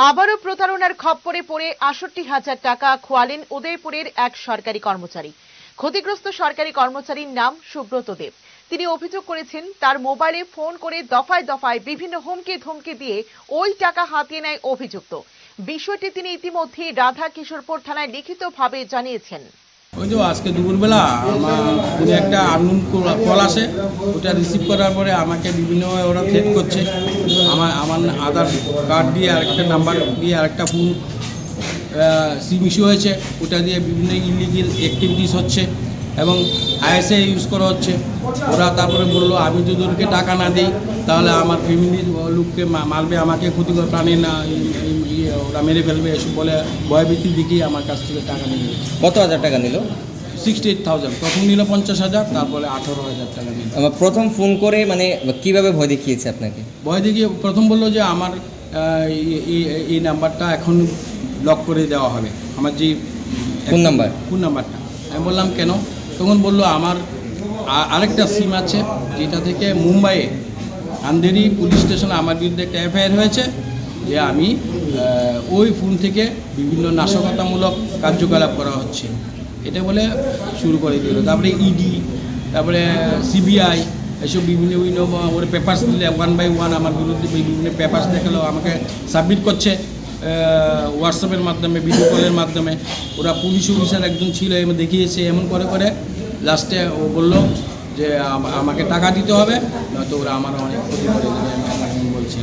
আবারও প্রতারণার খপ্পরে পড়ে ৬৮,০০০ টাকা খোয়ালেন উদয়পুরের এক সরকারি কর্মচারী। ক্ষতিগ্রস্ত সরকারি কর্মচারীর নাম সুব্রত দেব। তিনি অভিযোগ করেছেন, তার মোবাইলে ফোন করে দফায় দফায় বিভিন্ন হুমকি ধমকি দিয়ে ওই টাকা হাতিয়ে নেয় অভিযুক্ত। বিষয়টি তিনি ইতিমধ্যে রাধা কিশোরপুর থানায় লিখিতভাবে জানিয়েছেন। ওই যে আজকে দুপুরবেলা আমার ফোনে একটা আননোন কল আসে, ওটা রিসিভ করার পরে আমাকে বিভিন্নভাবে ওরা থ্রেট করছে। আমার আধার কার্ড দিয়ে আরেকটা নাম্বার দিয়ে আরেকটা ফোন সিম ইস্যু হয়েছে, ওটা দিয়ে বিভিন্ন ইলিগেল অ্যাক্টিভিটিস হচ্ছে এবং আইএসএ ইউজ করা হচ্ছে। ওরা তারপরে বললো আমি যদি ওদেরকে টাকা না দিই তাহলে আমার ফ্যামিলির লোককে মারবে, আমাকে ক্ষতিকর প্রাণী না ওরা মেরে ফেলবে, এসব বলে ভয়ভীতি দেখিয়ে আমার কাছ থেকে টাকা নিয়ে গেছে। কত হাজার টাকা নিল? 68,000। প্রথম নিল 50,000, তারপরে 18,000 টাকা নিল। প্রথম ফোন করে মানে কিভাবে ভয় দেখিয়েছে আপনাকে? ভয় দেখিয়ে প্রথম বললো যে আমার এই নাম্বারটা এখন ব্লক করে দেওয়া হবে, আমার যে ফোন নাম্বারটা। আমি বললাম কেন? তখন বললো আমার আরেকটা সিম আছে যেটা থেকে মুম্বাইয়ে আন্ধেরি পুলিশ স্টেশনে আমার বিরুদ্ধে একটা এফআইআর হয়েছে যে আমি ওই ফোন থেকে বিভিন্ন নাশকতামূলক কার্যকলাপ করা হচ্ছে, এটা বলে শুরু করে দিল। তারপরে ইডি, তারপরে সিবিআই, এসব বিভিন্ন ওর পেপার্স দিলে 1 by 1 আমার বিরুদ্ধে বিভিন্ন পেপার্স দেখালো, আমাকে সাবমিট করছে হোয়াটসঅ্যাপের মাধ্যমে, ভিডিও কলের মাধ্যমে। ওরা পুলিশ অফিসার একজন ছিল, দেখিয়েছে। এমন করে করে লাস্টে ও বললো যে আমাকে টাকা দিতে হবে, নয়তো ওরা আমার অনেক ক্ষতি করে দেবে, আমি বলছি।